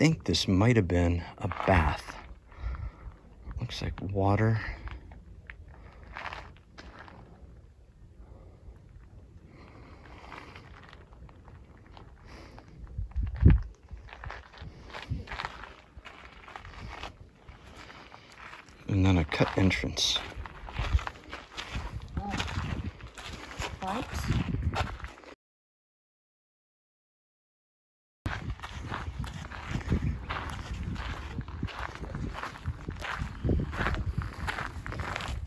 think this might have been a bath. Looks like water. And then a cut entrance. Right.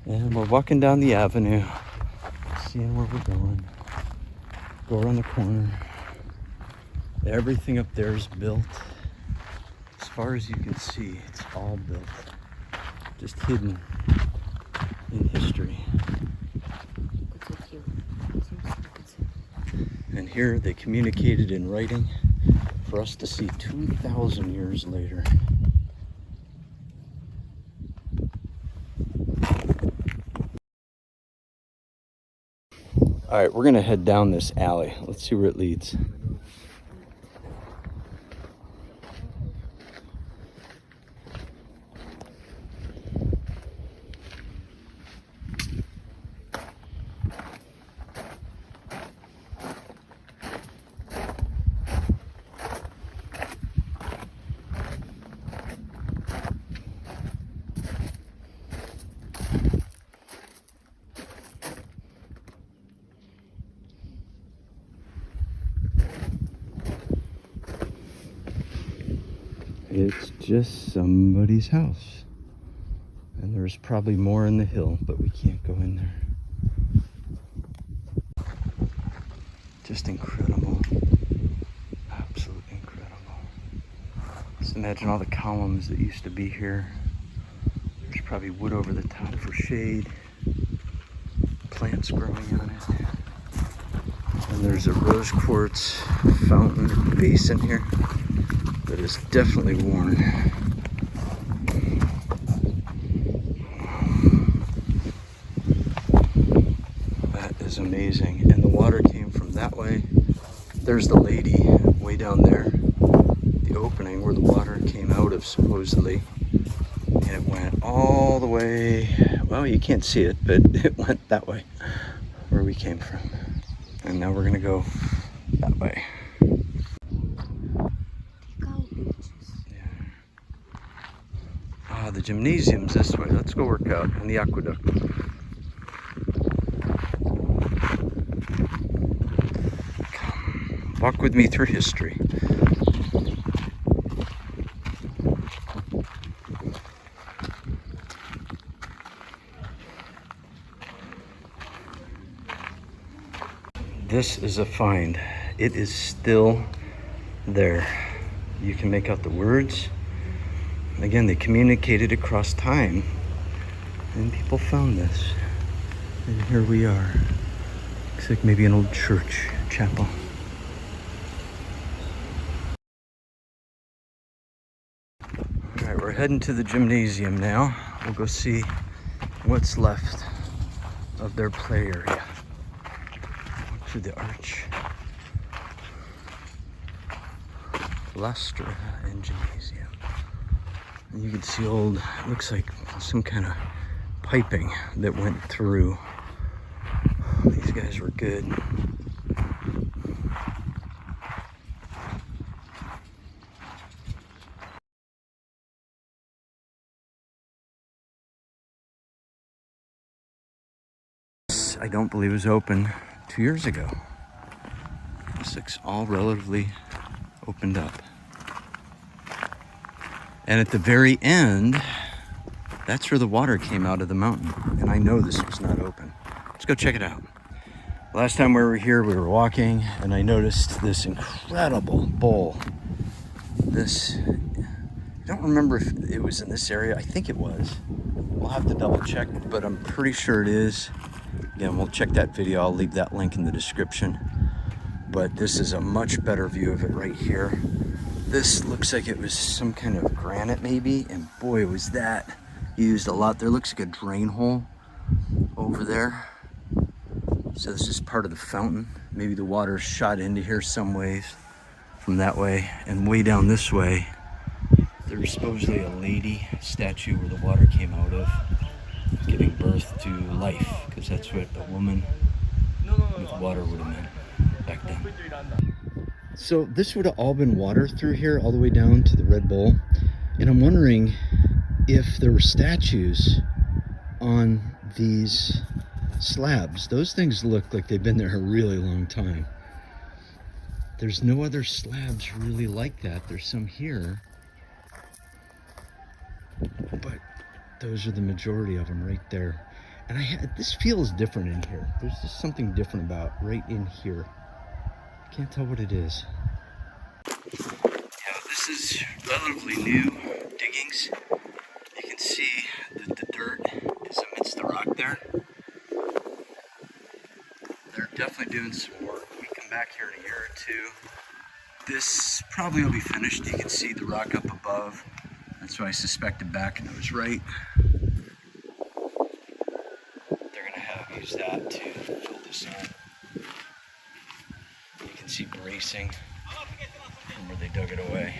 And we're walking down the avenue, seeing where we're going. Go around the corner. Everything up there is built. As far as you can see, it's all built. Just hidden in history. And here they communicated in writing for us to see 2,000 years later. All right, we're gonna head down this alley. Let's see where it leads. It's just somebody's house. And there's probably more in the hill, but we can't go in there. Just incredible. Absolutely incredible. Just imagine all the columns that used to be here. There's probably wood over the top for shade. Plants growing on it. And there's a rose quartz fountain basin here that is definitely worn. That is amazing. And the water came from that way. There's the lady way down there. The opening where the water came out of, supposedly. And it went all the way, well, you can't see it, but it went that way, where we came from. And now we're gonna go that way. The gymnasium's this way. Let's go work out in the aqueduct. Come, walk with me through history. This is a find. It is still there. You can make out the words. Again, they communicated across time, and people found this. And here we are. Looks like maybe an old church, chapel. All right, we're heading to the gymnasium now. We'll go see what's left of their play area. Look through the arch. Lustra and gymnasium. And you can see old, it looks like some kind of piping that went through. These guys were good. I don't believe it was open 2 years ago. This looks all relatively opened up. And at the very end, that's where the water came out of the mountain. And I know this was not open. Let's go check it out. Last time we were here, we were walking, and I noticed this incredible bowl. This, I don't remember if it was in this area. I think it was. We'll have to double check, but I'm pretty sure it is. Again, we'll check that video. I'll leave that link in the description. But this is a much better view of it right here. This looks like it was some kind of granite maybe, and boy was that used a lot. There looks like a drain hole over there. So this is part of the fountain. Maybe the water shot into here some ways from that way, and way down this way There's supposedly a lady statue where the water came out of, giving birth to life, because that's what a woman with water would have meant back then. So this would have all been water through here all the way down to the Red Bull. And I'm wondering if there were statues on these slabs. Those things look like they've been there a really long time. There's no other slabs really like that. There's some here, but those are the majority of them right there. And this feels different in here. There's just something different about right in here. I can't tell what it is. Yeah, this is relatively new diggings. You can see that the dirt is amidst the rock there. They're definitely doing some work. We come back here in a year or two. This probably will be finished. You can see the rock up above. That's why I suspected back and I was right. They're gonna use that to fill this in. You can see bracing from where they dug it away.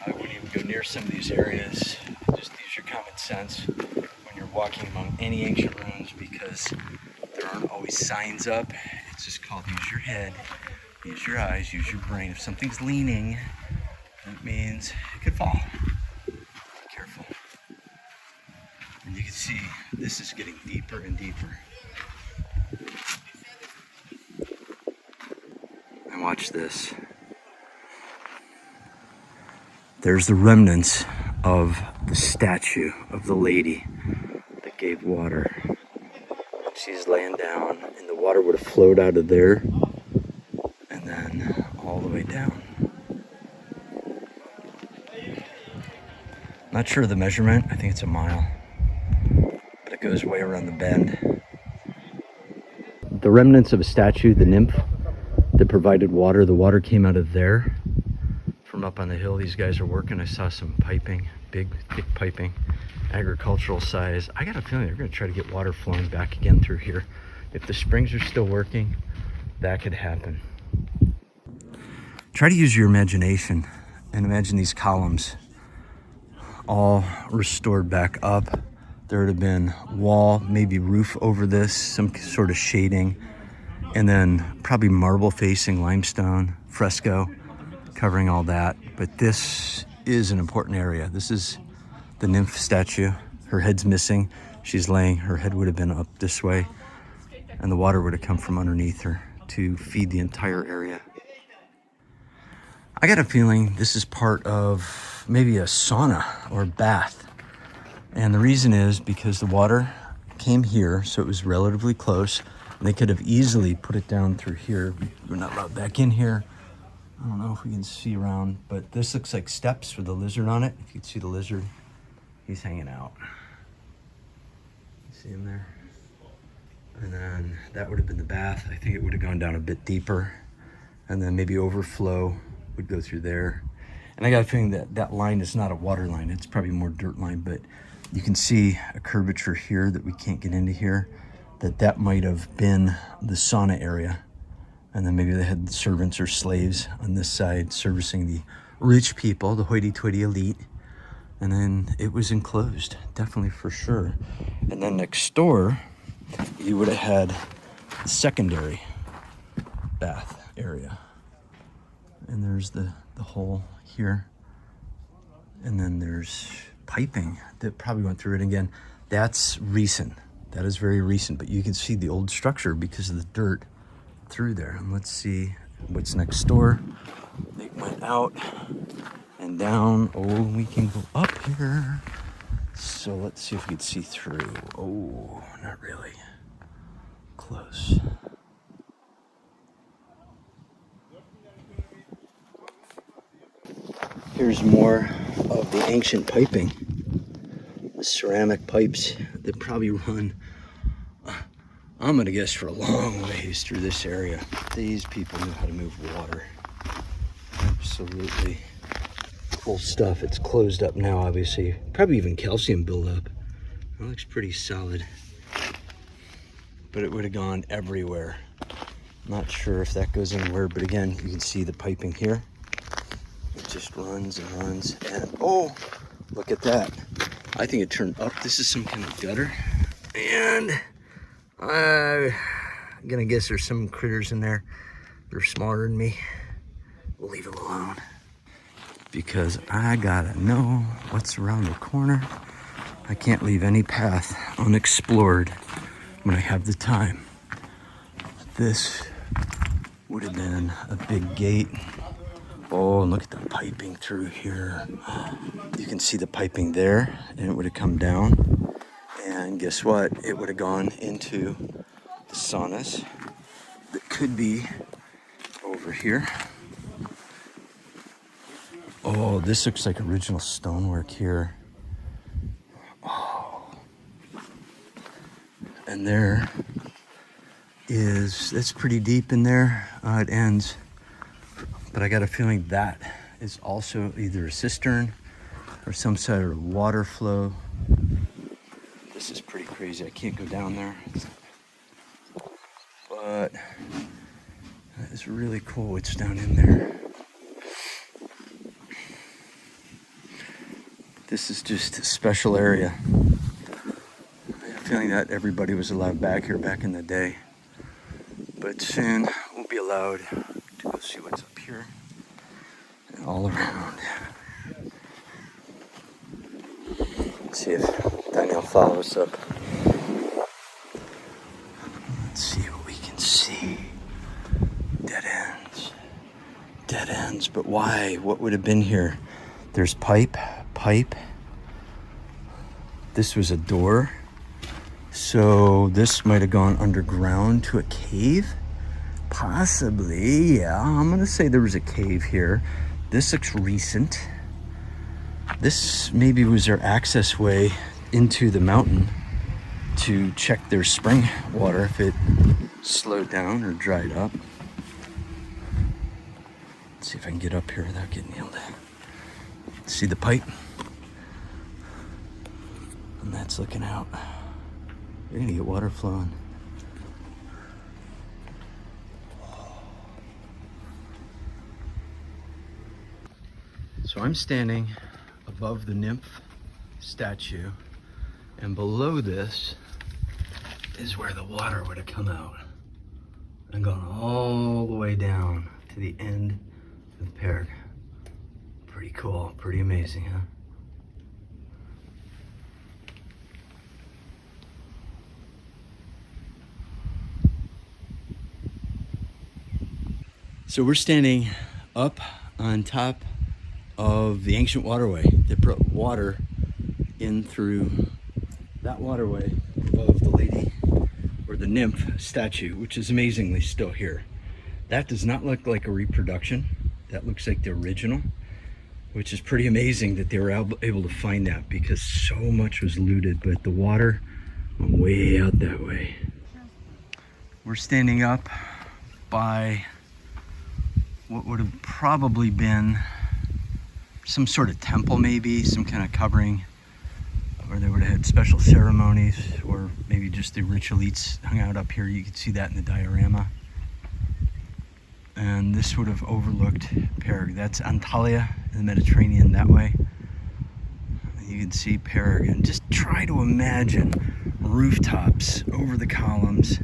I wouldn't even go near some of these areas. Just use your common sense when you're walking among any ancient ruins, because there aren't always signs up. It's just called use your head, use your eyes, use your brain. If something's leaning, that means it could fall. Be careful. And you can see this is getting deeper and deeper. And watch this. There's the remnants of the statue of the lady that gave water. She's laying down, and the water would have flowed out of there and then all the way down. Not sure of the measurement. I think it's a mile, but it goes way around the bend. The remnants of a statue, the nymph that provided water. The water came out of there from up on the hill. These guys are working. I saw some piping, big, thick piping, agricultural size. I got a feeling they're going to try to get water flowing back again through here. If the springs are still working, that could happen. Try to use your imagination and imagine these columns all restored back up. There would have been wall, maybe roof over this, some sort of shading, and then probably marble facing limestone, fresco, covering all that. But this is an important area. This is the nymph statue. Her head's missing. She's laying, her head would have been up this way, and the water would have come from underneath her to feed the entire area. I got a feeling this is part of maybe a sauna or a bath. And the reason is because the water came here, so it was relatively close. And they could have easily put it down through here. We're not allowed back in here. I don't know if we can see around, but this looks like steps with the lizard on it. If you can see the lizard, he's hanging out. See him there? And then that would have been the bath. I think it would have gone down a bit deeper, and then maybe overflow would go through there. And I got a feeling that that line is not a water line. It's probably more dirt line, but you can see a curvature here that we can't get into here, that might have been the sauna area. And then maybe they had servants or slaves on this side servicing the rich people, the hoity-toity elite. And then it was enclosed, definitely for sure. And then next door, you would have had the secondary bath area. And there's the hole here. And then there's piping that probably went through it. Again, that's recent. That is very recent, but you can see the old structure because of the dirt through there. And let's see what's next door. They went out and down. Oh, we can go up here. So let's see if we can see through. Oh, not really. Close. Here's more of the ancient piping. The ceramic pipes that probably run, I'm gonna guess, for a long ways through this area. These people knew how to move water. Absolutely cool stuff. It's closed up now, obviously. Probably even calcium buildup. It looks pretty solid. But it would have gone everywhere. Not sure if that goes anywhere, but again, you can see the piping here. It just runs and runs. And oh, look at that. I think it turned up. This is some kind of gutter. And I'm gonna guess there's some critters in there. They're smaller than me. We'll leave it alone because I gotta know what's around the corner. I can't leave any path unexplored when I have the time. This would have been a big gate. Oh, and look at the piping through here. You can see the piping there, and it would have come down. And guess what? It would have gone into the saunas that could be over here. Oh, this looks like original stonework here. Oh. And there is, that's pretty deep in there. It ends. But I got a feeling that is also either a cistern or some sort of water flow. This is pretty crazy. I can't go down there. But that is really cool what's down in there. This is just a special area. I have a feeling that everybody was allowed back here back in the day. But soon we'll be allowed to go see what's up here and all around. Let's see if Daniel follows up. Let's see what we can see. Dead ends. Dead ends. But why? What would have been here? There's pipe. This was a door. So this might have gone underground to a cave. Possibly, yeah. I'm gonna say there was a cave here. This looks recent. This maybe was their access way into the mountain to check their spring water if it slowed down or dried up. Let's see if I can get up here without getting yelled at. See the pipe? And that's looking out. We're gonna get water flowing. So I'm standing above the nymph statue, and below this is where the water would have come out and gone all the way down to the end of the Perge. Pretty cool, pretty amazing, huh? So we're standing up on top of the ancient waterway that brought water in through that waterway above the lady or the nymph statue, which is amazingly still here. That does not look like a reproduction. That looks like the original, which is pretty amazing that they were able to find that because so much was looted, but the water went way out that way. We're standing up by what would have probably been some sort of temple, maybe some kind of covering, or they would have had special ceremonies, or maybe just the rich elites hung out up here. You could see that in the diorama. And this would have overlooked Perge. That's Antalya in the Mediterranean that way. You can see Perge, and just try to imagine rooftops over the columns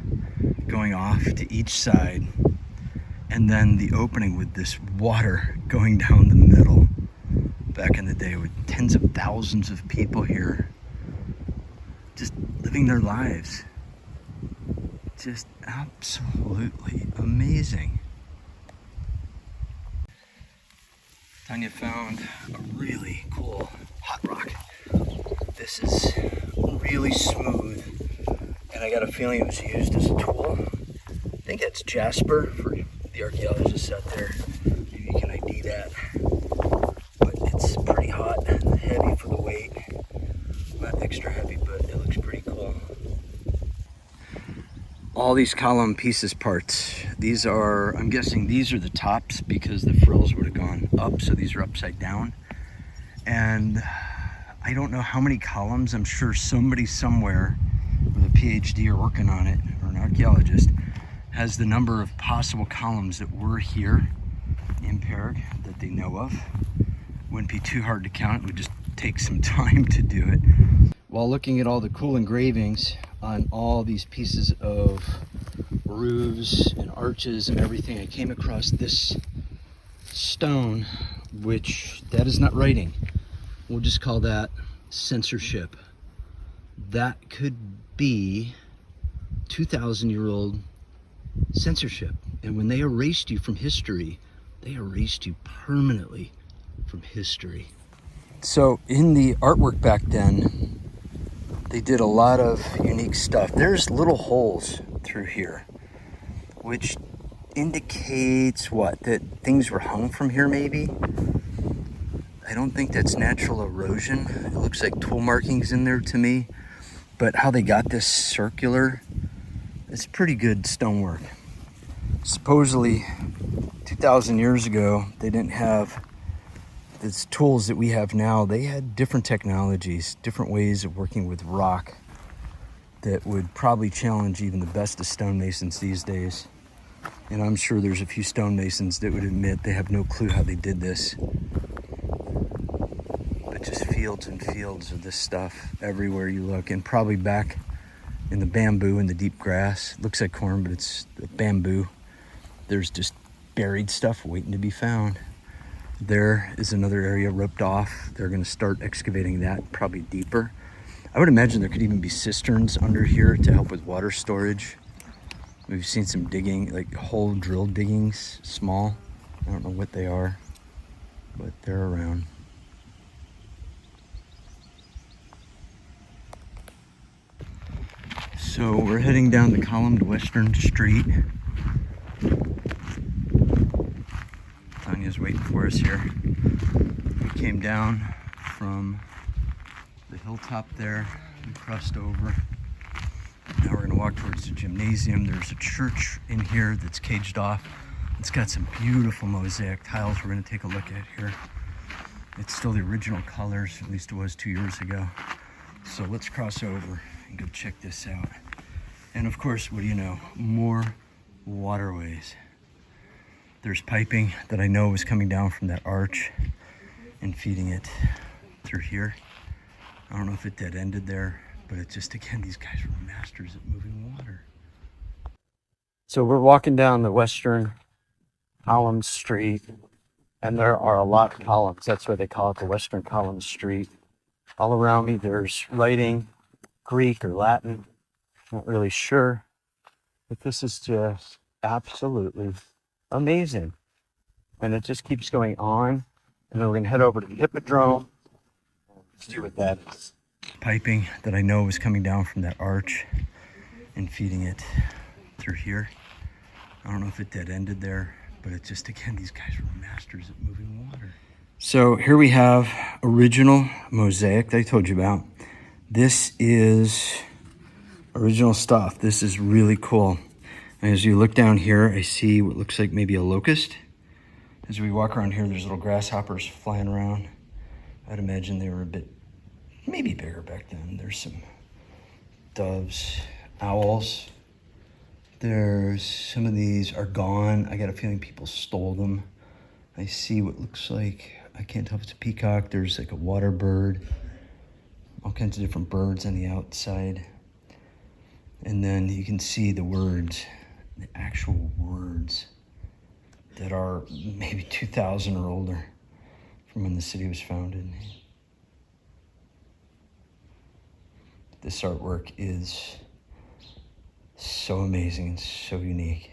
going off to each side, and then the opening with this water going down the middle. Back in the day, with tens of thousands of people here just living their lives. Just absolutely amazing. Tanya found a really cool hot rock. This is really smooth, and I got a feeling it was used as a tool. I think that's jasper for the archaeologists out there. Maybe you can ID that. But it's pretty hot and heavy for the weight. Not extra heavy, but it looks pretty cool. All these column pieces parts, these are, I'm guessing these are the tops because the frills would have gone up, so these are upside down. And I don't know how many columns. I'm sure somebody somewhere with a PhD or working on it, or an archaeologist, has the number of possible columns that were here. in Perge that they know of. Wouldn't be too hard to count. It would just take some time to do it. While looking at all the cool engravings on all these pieces of roofs and arches and everything, I came across this stone, which that is not writing. We'll just call that censorship. That could be 2,000-year-old censorship. And when they erased you from history, they erased you permanently from history. So in the artwork back then, they did a lot of unique stuff. There's little holes through here, which indicates what? That things were hung from here maybe? I don't think that's natural erosion. It looks like tool markings in there to me. But how they got this circular, it's pretty good stonework. Supposedly, 2,000 years ago, they didn't have these tools that we have now. They had different technologies, different ways of working with rock that would probably challenge even the best of stonemasons these days. And I'm sure there's a few stonemasons that would admit they have no clue how they did this. But just fields and fields of this stuff everywhere you look, and probably back in the bamboo and the deep grass. It looks like corn, but it's bamboo. There's just buried stuff waiting to be found. There is another area roped off. They're going to start excavating that probably deeper. I would imagine there could even be cisterns under here to help with water storage. We've seen some digging, like hole drill diggings, small. I don't know what they are, but they're around. So we're heading down the columned western street. Tanya's waiting for us here. We came down from the hilltop there. We crossed over. Now we're going to walk towards the gymnasium. There's a church in here that's caged off. It's got some beautiful mosaic tiles we're going to take a look at here. It's still the original colors, at least it was 2 years ago. So let's cross over and go check this out. And of course, what do you know? More waterways. There's piping that I know was coming down from that arch and feeding it through here. I don't know if it dead ended there, but it's just, again, these guys were masters at moving water. So we're walking down the western column street, and there are a lot of columns. That's why they call it the Western Column Street. All around me, there's writing, Greek or Latin. Not really sure, but this is just absolutely amazing. And it just keeps going on. And then we're going to head over to the Hippodrome. See what that is. Piping that I know was coming down from that arch and feeding it through here. I don't know if it dead ended there, but it's just, again, these guys were masters at moving water. So here we have original mosaic that I told you about. This is original stuff. This is really cool. And as you look down here, I see what looks like maybe a locust. As we walk around here, there's little grasshoppers flying around. I'd imagine they were a bit, maybe bigger back then. There's some doves, owls. There's some of these are gone. I got a feeling people stole them. I see what looks like, I can't tell if it's a peacock. There's like a water bird. All kinds of different birds on the outside. And then you can see the words, the actual words that are maybe 2,000 or older from when the city was founded. This artwork is so amazing and so unique.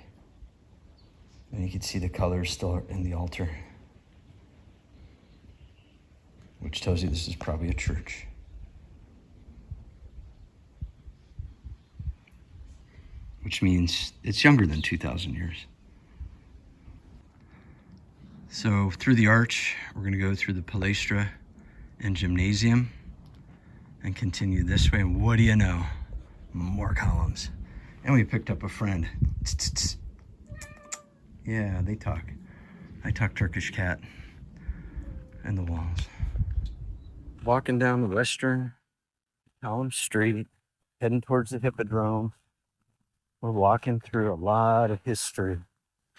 And you can see the colors still in the altar, which tells you this is probably a church. Which means it's younger than 2,000 years. So through the arch, we're going to go through the palaestra and gymnasium and continue this way. And what do you know? More columns. And we picked up a friend. Yeah, they talk. I talk Turkish cat and the walls. Walking down the western column street, heading towards the Hippodrome. We're walking through a lot of history.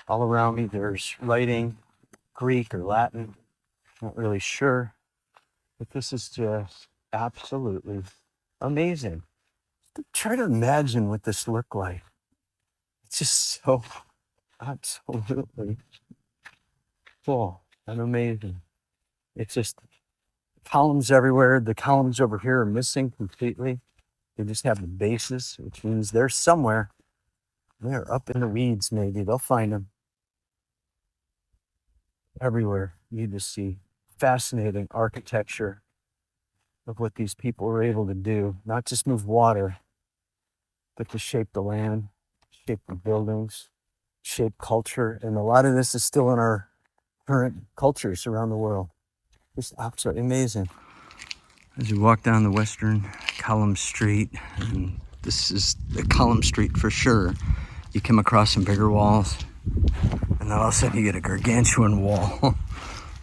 All around me, there's writing, Greek or Latin. Not really sure. But this is just absolutely amazing. Try to imagine what this looked like. It's just so absolutely cool and amazing. It's just columns everywhere. The columns over here are missing completely. They just have the bases, which means they're somewhere. They're up in the weeds, maybe. They'll find them everywhere. You just see fascinating architecture of what these people were able to do. Not just move water, but to shape the land, shape the buildings, shape culture. And a lot of this is still in our current cultures around the world. Just absolutely amazing. As you walk down the western column street, and this is the column street for sure, you come across some bigger walls, and then all of a sudden you get a gargantuan wall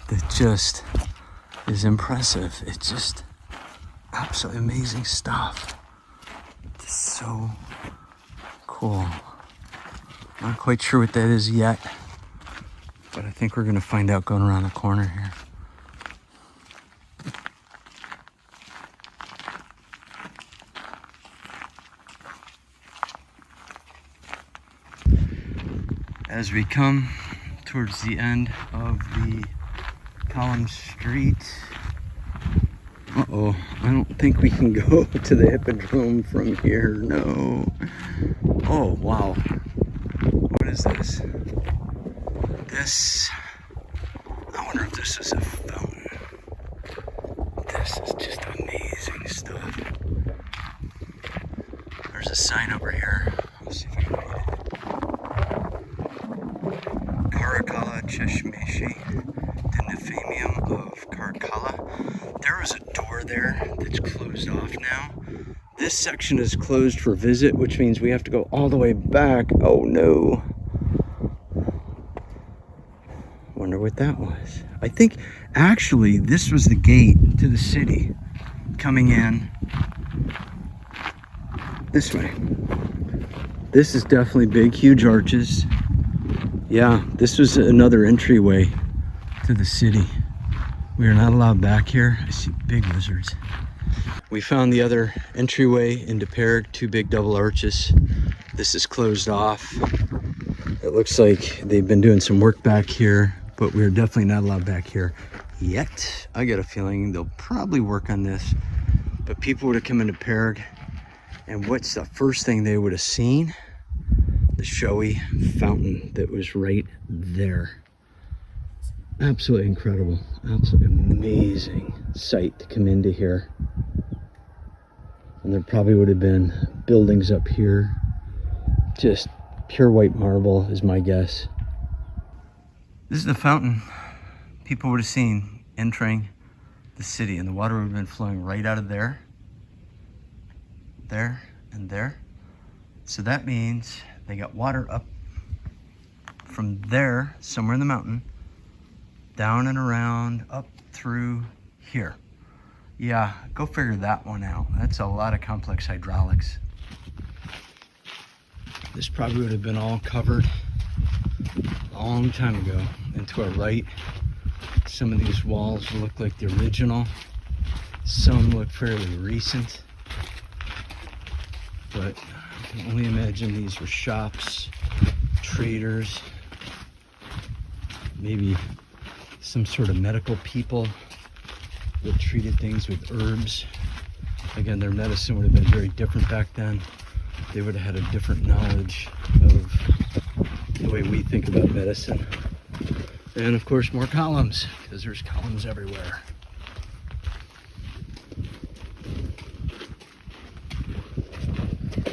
that just is impressive. It's just absolutely amazing stuff. It's so cool. Not quite sure what that is yet, but I think we're gonna find out going around the corner here. As we come towards the end of the column street, I don't think we can go to the hippodrome from here, no. Oh, wow. What is this? I wonder if this is a fountain. This is just amazing stuff. There's a sign over here. Let's see if I can read it. Karakala Cheshmeshi, the Nephemium of Karakala. There is a door there that's closed off now. This section is closed for visit, which means we have to go all the way back. Oh no. Wonder what that was. I think actually this was the gate to the city coming in this way. This is definitely big, huge arches. Yeah, this was another entryway to the city. We are not allowed back here. I see big lizards. We found the other entryway into Perge, two big double arches. This is closed off. It looks like they've been doing some work back here, but we're definitely not allowed back here yet. I got a feeling they'll probably work on this, but people would have come into Perge, and what's the first thing they would have seen? The showy fountain that was right there. Absolutely incredible, absolutely amazing sight to come into here. And there probably would have been buildings up here. Just pure white marble is my guess. This is the fountain people would have seen entering the city, and the water would have been flowing right out of there, and there. So that means they got water up from there, somewhere in the mountain, down and around, up through here. Yeah, go figure that one out. That's a lot of complex hydraulics. This probably would have been all covered a long time ago. And to our right, some of these walls look like the original. Some look fairly recent. But I can only imagine these were shops, traders, maybe some sort of medical people that treated things with herbs. Again, their medicine would have been very different back then. They would have had a different knowledge of the way we think about medicine. And of course, more columns, because there's columns everywhere.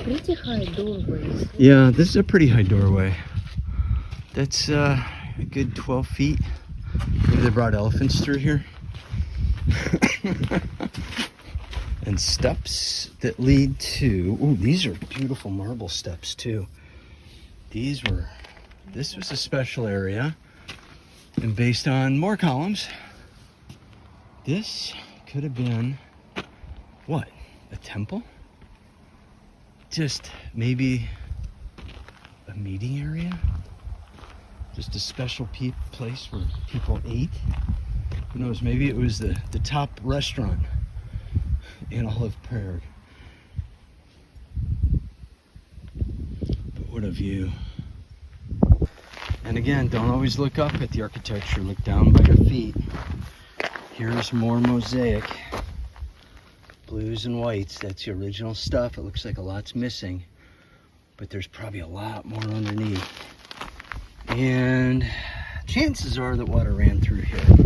Pretty high doorways. Yeah, this is a pretty high doorway. That's a good 12 feet. Maybe they brought elephants through here. And steps that lead to, ooh, these are beautiful marble steps too. This was a special area, and based on more columns, this could have been, what, a temple? Just maybe a meeting area? just a special place where people ate. Who knows, maybe it was the top restaurant in all of Perge. But what a view. And again, don't always look up at the architecture, look down by your feet. Here's more mosaic. Blues and whites, that's the original stuff. It looks like a lot's missing, but there's probably a lot more underneath. And chances are that water ran through here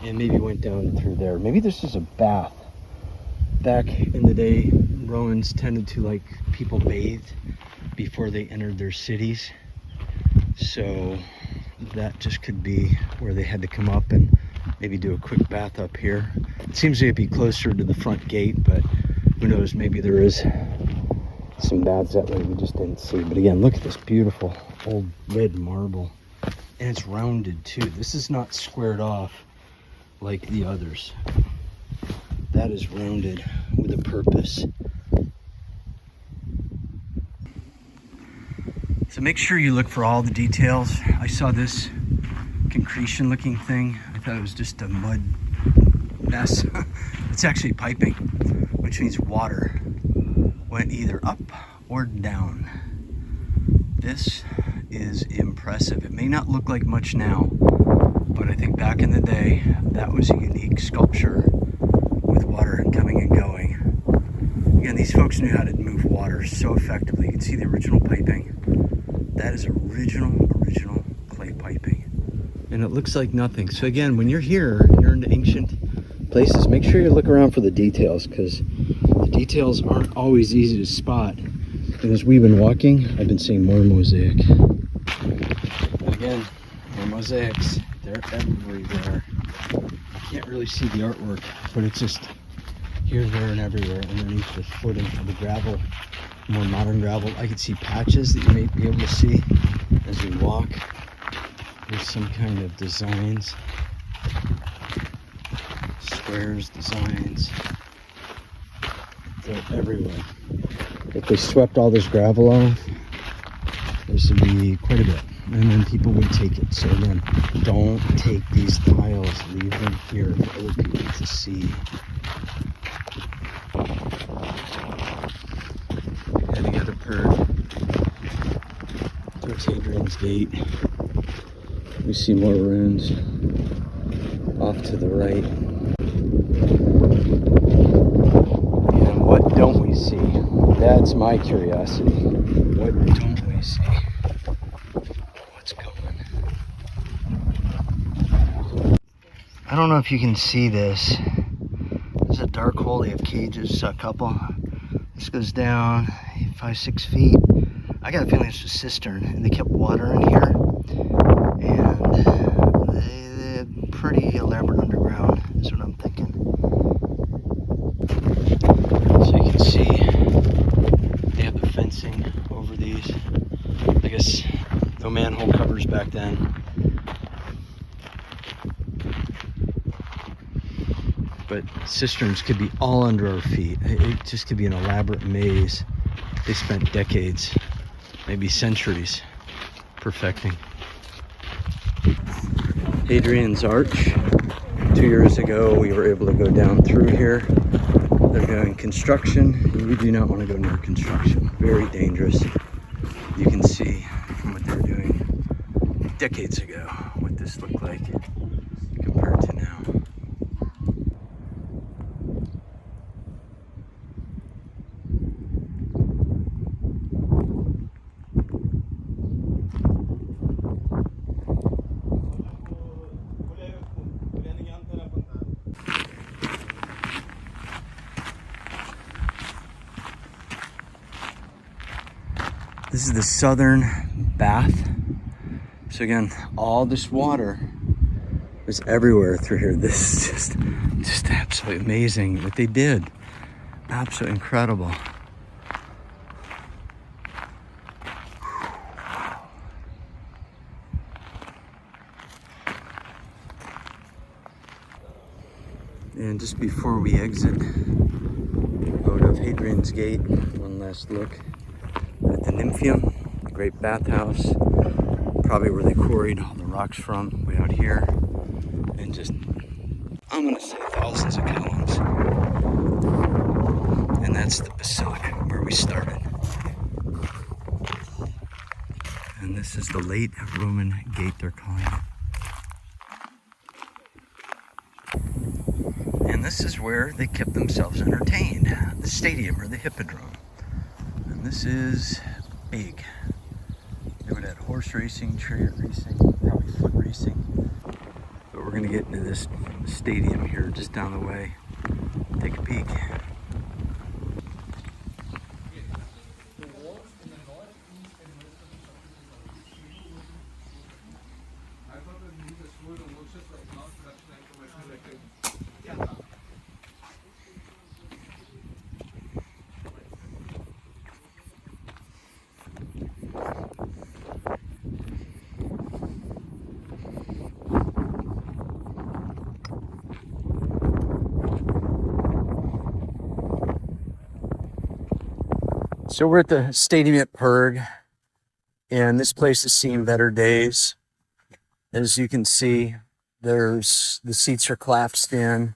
and maybe went down through there. Maybe this is a bath. Back in the day, Romans tended to like people bathed before they entered their cities. So that just could be where they had to come up and maybe do a quick bath up here. It seems to be closer to the front gate, but who knows, maybe there is some baths that way we just didn't see. But again, look at this beautiful old red marble. And it's rounded too. This is not squared off like the others. That is rounded with a purpose. So make sure you look for all the details. I saw this concretion looking thing. I thought it was just a mud mess. It's actually piping, which means water went either up or down. This is impressive. It may not look like much now, but I think back in the day, that was a unique sculpture with water coming and going. Again, these folks knew how to move water so effectively. You can see the original piping. That is original clay piping. And it looks like nothing. So again, when you're here, you're in ancient places, make sure you look around for the details, because the details aren't always easy to spot. And as we've been walking, I've been seeing more mosaic. And again, more mosaics. They're everywhere. I can't really see the artwork, but it's just here, there, and everywhere underneath the footing of the gravel. More modern gravel. I can see patches that you may be able to see as you walk. There's some kind of designs, squares, designs. They're everywhere. If they swept all this gravel off, this would be quite a bit, and then people would take it. So again, don't take these tiles, leave them here for other people to see. Heading out of Perge towards Hadrian's Gate. We see more ruins off to the right. And what don't we see? That's my curiosity. What don't we see? What's going? I don't know if you can see this. There's a dark hole. They have cages, a couple. This goes down 5-6 feet. I got a feeling it's a cistern, and they kept water in here. And they're pretty elaborate underground, is what I'm thinking. So you can see they have the fencing over these. I guess no manhole covers back then. But cisterns could be all under our feet. It just could be an elaborate maze. They spent decades, maybe centuries, perfecting. Hadrian's Arch. 2 years ago, we were able to go down through here. They're doing construction. You do not want to go near construction. Very dangerous. You can see from what they're doing decades ago what this looked like compared to now. This is the southern bath. So again, all this water was everywhere through here. This is just absolutely amazing what they did. Absolutely incredible. And just before we exit out of Hadrian's Gate, one last look at the Nymphium, the great bathhouse, Probably where they quarried all the rocks from, way out here. And just, I'm gonna say thousands of columns. And that's the basilica where we started. And this is the late Roman gate, they're calling it. And this is where they kept themselves entertained, the stadium or the hippodrome. And this is big. They would have horse racing, chariot racing, probably foot racing. But we're gonna get into this stadium here just down the way. Take a peek. So we're at the stadium at Perge, and this place has seen better days. As you can see, the seats are collapsed in,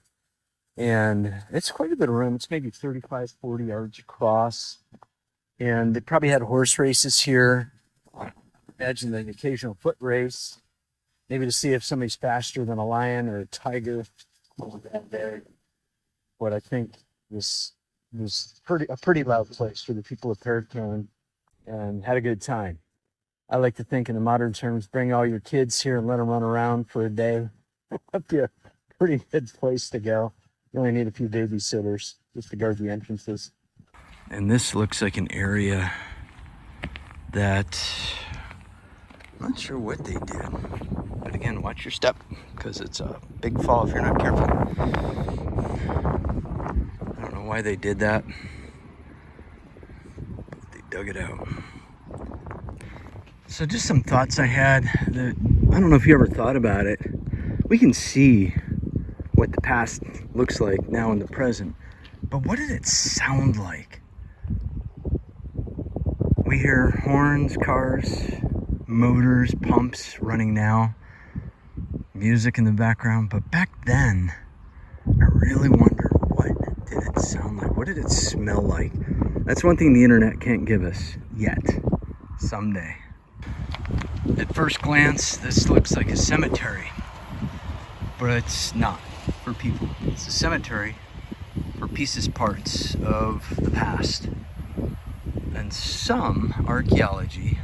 and it's quite a bit of room. It's maybe 35, 40 yards across, and they probably had horse races here. Imagine an occasional foot race, maybe to see if somebody's faster than a lion or a tiger. What I think this was a pretty loud place for the people of Perge and had a good time. I like to think in the modern terms, bring all your kids here and let them run around for a day. That'd be a pretty good place to go. You only need a few babysitters just to guard the entrances. And this looks like an area that I'm not sure what they did. But again, watch your step because it's a big fall if you're not careful. I don't know why they did that, but they dug it out. So just some thoughts I had that, I don't know if you ever thought about it. We can see what the past looks like now in the present, but what did it sound like? We hear horns, cars, motors, pumps running now, music in the background, but back then, I really wonder, what did it sound like? What did it smell like? That's one thing the internet can't give us yet. Someday. At first glance, this looks like a cemetery, but it's not for people. It's a cemetery for parts of the past. And some archaeology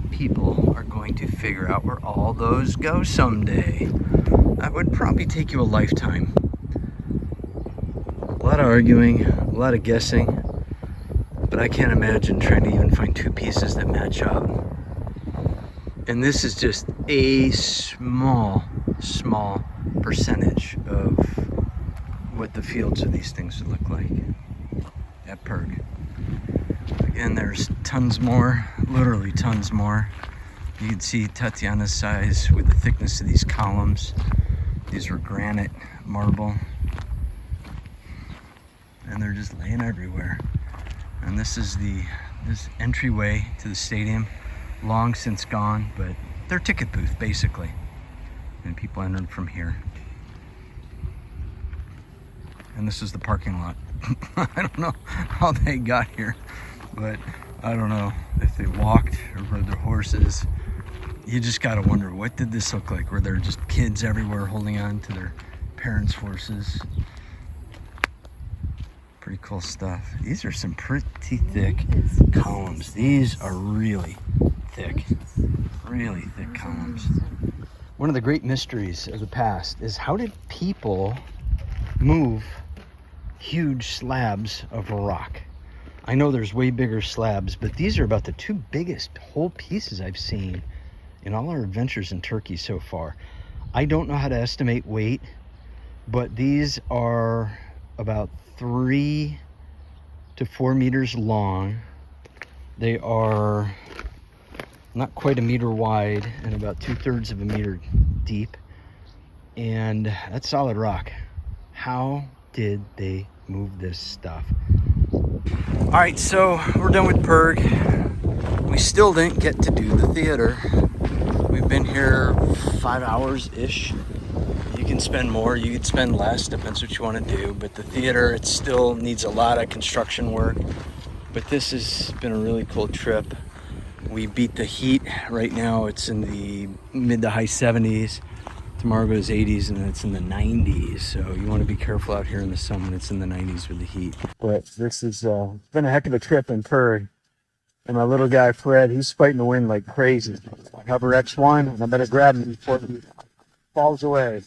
people are going to figure out where all those go someday. That would probably take you a lifetime. A lot of arguing, a lot of guessing, but I can't imagine trying to even find two pieces that match up. And this is just a small percentage of what the fields of these things would look like at Perge. Again, there's tons more, literally tons more. You can see Tatiana's size with the thickness of these columns. These were granite marble. And they're just laying everywhere. And this is this entryway to the stadium, long since gone, but their ticket booth basically. And people entered from here. And this is the parking lot. I don't know how they got here, but I don't know if they walked or rode their horses. You just gotta wonder, what did this look like? Were there just kids everywhere holding on to their parents' horses? Pretty cool stuff. These are some pretty thick columns. These are really thick columns. One of the great mysteries of the past is, how did people move huge slabs of rock? I know there's way bigger slabs, but these are about the two biggest whole pieces I've seen in all our adventures in Turkey so far. I don't know how to estimate weight, but these are about 3 to 4 meters long. They are not quite a meter wide and about 2/3 of a meter deep. And that's solid rock. How did they move this stuff? All right, so we're done with Perge. We still didn't get to do the theater. We've here 5 hours-ish. You can spend more, you can spend less, depends what you want to do. But the theater, it still needs a lot of construction work. But this has been a really cool trip. We beat the heat. Right now it's in the mid to high 70s. Tomorrow goes 80s and it's in the 90s. So you want to be careful out here in the sun when it's in the 90s with the heat. But this has been a heck of a trip in Perge. And my little guy Fred, he's fighting the wind like crazy. I hover X1 and I better grab him before he falls away.